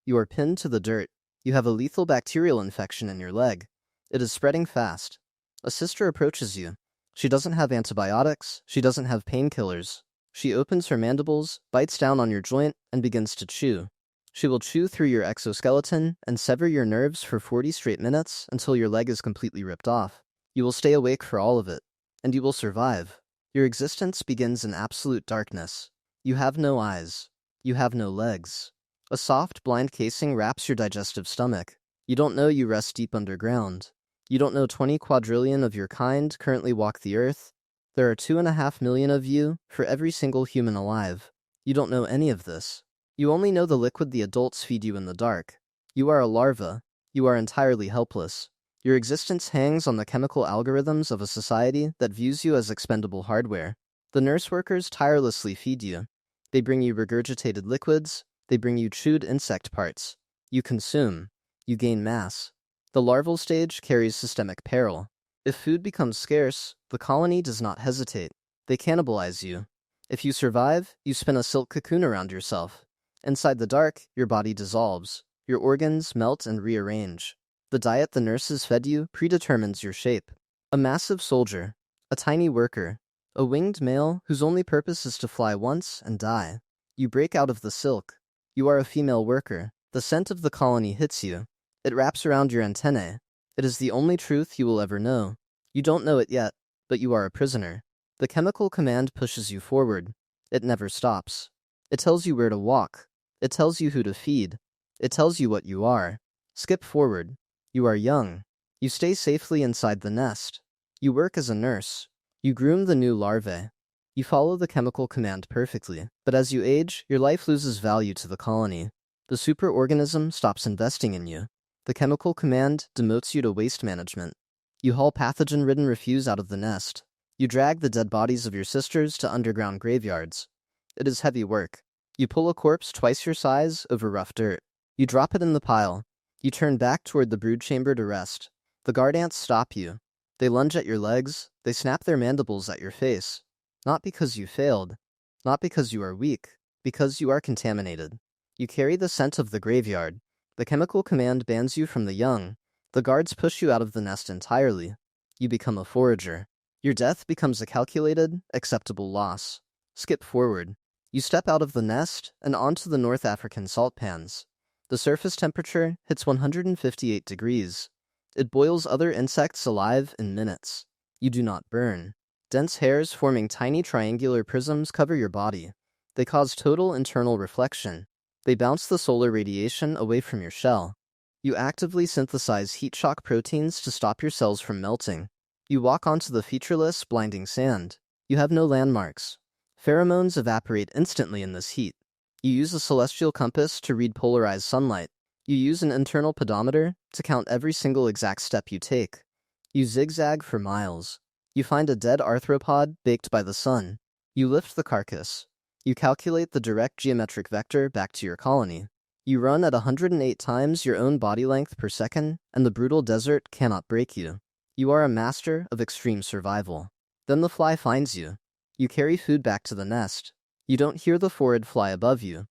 You are pinned to the dirt. You have a lethal bacterial infection in your leg. It is spreading fast. A sister approaches you. She doesn't have antibiotics. She doesn't have painkillers. She opens her mandibles, bites down on your joint, and begins to chew. She will chew through your exoskeleton and sever your nerves for 40 straight minutes until your leg is completely ripped off. You will stay awake for all of it, and you will survive. Your existence begins in absolute darkness. You have no eyes. You have no legs. A soft, blind casing wraps your digestive stomach. You don't know you rest deep underground. You don't know 20 quadrillion of your kind currently walk the earth. There are 2.5 million of you for every single human alive. You don't know any of this. You only know the liquid the adults feed you in the dark. You are a larva. You are entirely helpless. Your existence hangs on the chemical algorithms of a society that views you as expendable hardware. The nurse workers tirelessly feed you. They bring you regurgitated liquids. They bring you chewed insect parts. You consume. You gain mass. The larval stage carries systemic peril. If food becomes scarce, the colony does not hesitate. They cannibalize you. If you survive, you spin a silk cocoon around yourself. Inside the dark, your body dissolves. Your organs melt and rearrange. The diet the nurses fed you predetermines your shape. A massive soldier, a tiny worker, a winged male whose only purpose is to fly once and die. You break out of the silk. You are a female worker. The scent of the colony hits you. It wraps around your antennae. It is the only truth you will ever know. You don't know it yet, but you are a prisoner. The chemical command pushes you forward. It never stops. It tells you where to walk. It tells you who to feed. It tells you what you are. Skip forward. You are young. You stay safely inside the nest. You work as a nurse. You groom the new larvae. You follow the chemical command perfectly, but as you age, your life loses value to the colony. The superorganism stops investing in you. The chemical command demotes you to waste management. You haul pathogen-ridden refuse out of the nest. You drag the dead bodies of your sisters to underground graveyards. It is heavy work. You pull a corpse twice your size over rough dirt. You drop it in the pile. You turn back toward the brood chamber to rest. The guard ants stop you. They lunge at your legs. They snap their mandibles at your face. Not because you failed. Not because you are weak. Because you are contaminated. You carry the scent of the graveyard. The chemical command bans you from the young. The guards push you out of the nest entirely. You become a forager. Your death becomes a calculated, acceptable loss. Skip forward. You step out of the nest and onto the North African salt pans. The surface temperature hits 158 degrees. It boils other insects alive in minutes. You do not burn. Dense hairs forming tiny triangular prisms cover your body. They cause total internal reflection. They bounce the solar radiation away from your shell. You actively synthesize heat shock proteins to stop your cells from melting. You walk onto the featureless, blinding sand. You have no landmarks. Pheromones evaporate instantly in this heat. You use a celestial compass to read polarized sunlight. You use an internal pedometer to count every single exact step you take. You zigzag for miles. You find a dead arthropod baked by the sun. You lift the carcass. You calculate the direct geometric vector back to your colony. You run at 108 times your own body length per second, and the brutal desert cannot break you. You are a master of extreme survival. Then the fly finds you. You carry food back to the nest. You don't hear the Phorid fly above you.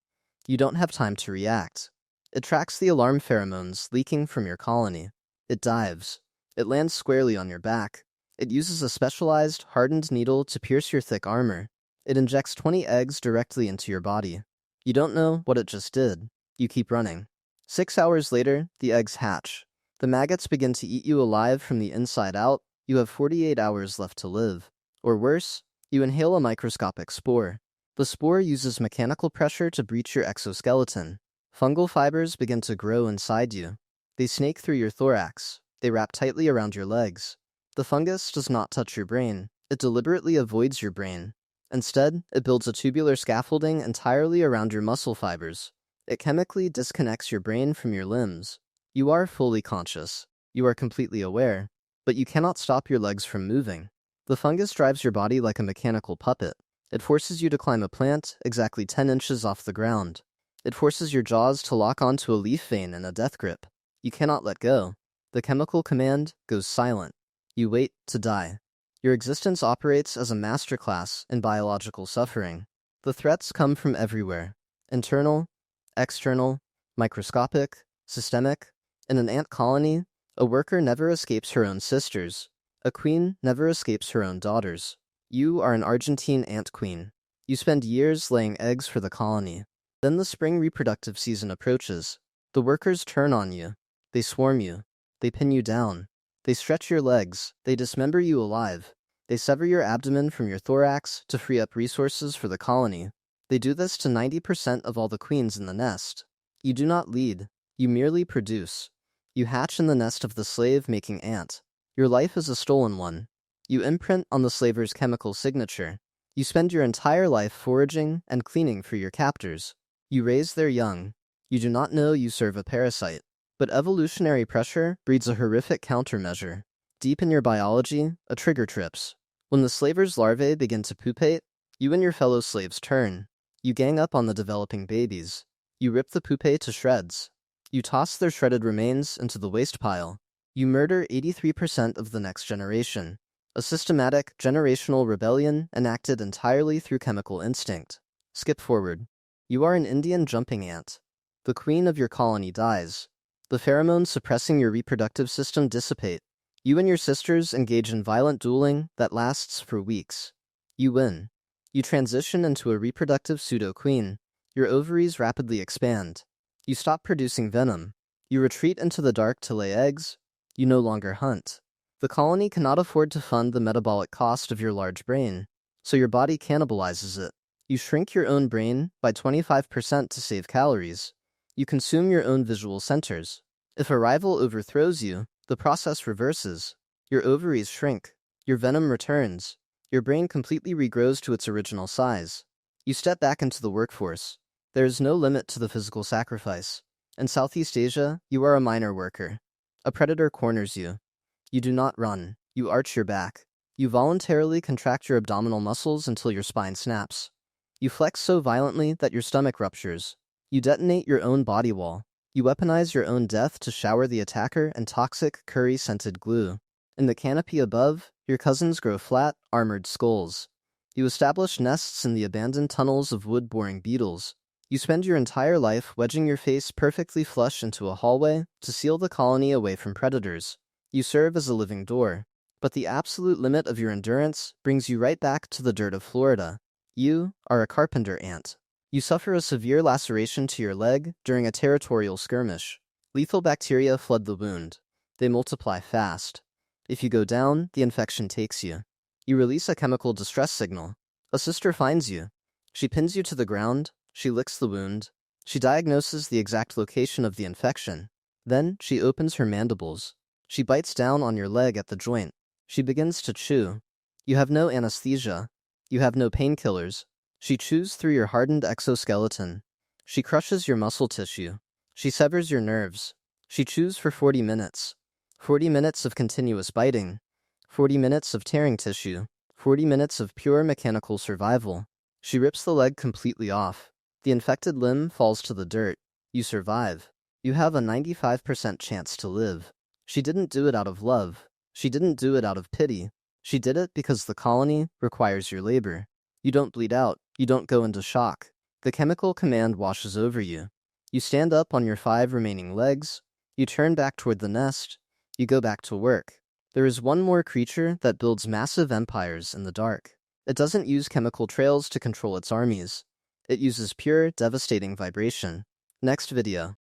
You don't have time to react. It tracks the alarm pheromones leaking from your colony. It dives. It lands squarely on your back. It uses a specialized, hardened needle to pierce your thick armor. It injects 20 eggs directly into your body. You don't know what it just did. You keep running. 6 hours later, the eggs hatch. The maggots begin to eat you alive from the inside out. You have 48 hours left to live. Or worse, you inhale a microscopic spore. The spore uses mechanical pressure to breach your exoskeleton. Fungal fibers begin to grow inside you. They snake through your thorax. They wrap tightly around your legs. The fungus does not touch your brain. It deliberately avoids your brain. Instead, it builds a tubular scaffolding entirely around your muscle fibers. It chemically disconnects your brain from your limbs. You are fully conscious. You are completely aware. But you cannot stop your legs from moving. The fungus drives your body like a mechanical puppet. It forces you to climb a plant exactly 10 inches off the ground. It forces your jaws to lock onto a leaf vein in a death grip. You cannot let go. The chemical command goes silent. You wait to die. Your existence operates as a masterclass in biological suffering. The threats come from everywhere. Internal, external, microscopic, systemic. In an ant colony, a worker never escapes her own sisters. A queen never escapes her own daughters. You are an Argentine ant queen. You spend years laying eggs for the colony. Then the spring reproductive season approaches. The workers turn on you. They swarm you. They pin you down. They stretch your legs. They dismember you alive. They sever your abdomen from your thorax to free up resources for the colony. They do this to 90% of all the queens in the nest. You do not lead. You merely produce. You hatch in the nest of the slave-making ant. Your life is a stolen one. You imprint on the slaver's chemical signature. You spend your entire life foraging and cleaning for your captors. You raise their young. You do not know you serve a parasite. But evolutionary pressure breeds a horrific countermeasure. Deep in your biology, a trigger trips. When the slaver's larvae begin to pupate, you and your fellow slaves turn. You gang up on the developing babies. You rip the pupae to shreds. You toss their shredded remains into the waste pile. You murder 83% of the next generation. A systematic, generational rebellion enacted entirely through chemical instinct. Skip forward. You are an Indian jumping ant. The queen of your colony dies. The pheromones suppressing your reproductive system dissipate. You and your sisters engage in violent dueling that lasts for weeks. You win. You transition into a reproductive pseudo-queen. Your ovaries rapidly expand. You stop producing venom. You retreat into the dark to lay eggs. You no longer hunt. The colony cannot afford to fund the metabolic cost of your large brain, so your body cannibalizes it. You shrink your own brain by 25% to save calories. You consume your own visual centers. If a rival overthrows you, the process reverses. Your ovaries shrink. Your venom returns. Your brain completely regrows to its original size. You step back into the workforce. There is no limit to the physical sacrifice. In Southeast Asia, you are a minor worker. A predator corners you. You do not run. You arch your back. You voluntarily contract your abdominal muscles until your spine snaps. You flex so violently that your stomach ruptures. You detonate your own body wall. You weaponize your own death to shower the attacker in toxic, curry-scented glue. In the canopy above, your cousins grow flat, armored skulls. You establish nests in the abandoned tunnels of wood-boring beetles. You spend your entire life wedging your face perfectly flush into a hallway to seal the colony away from predators. You serve as a living door. But the absolute limit of your endurance brings you right back to the dirt of Florida. You are a carpenter ant. You suffer a severe laceration to your leg during a territorial skirmish. Lethal bacteria flood the wound. They multiply fast. If you go down, the infection takes you. You release a chemical distress signal. A sister finds you. She pins you to the ground. She licks the wound. She diagnoses the exact location of the infection. Then she opens her mandibles. She bites down on your leg at the joint. She begins to chew. You have no anesthesia. You have no painkillers. She chews through your hardened exoskeleton. She crushes your muscle tissue. She severs your nerves. She chews for 40 minutes. 40 minutes of continuous biting. 40 minutes of tearing tissue. 40 minutes of pure mechanical survival. She rips the leg completely off. The infected limb falls to the dirt. You survive. You have a 95% chance to live. She didn't do it out of love. She didn't do it out of pity. She did it because the colony requires your labor. You don't bleed out. You don't go into shock. The chemical command washes over you. You stand up on your 5 remaining legs. You turn back toward the nest. You go back to work. There is one more creature that builds massive empires in the dark. It doesn't use chemical trails to control its armies. It uses pure, devastating vibration. Next video.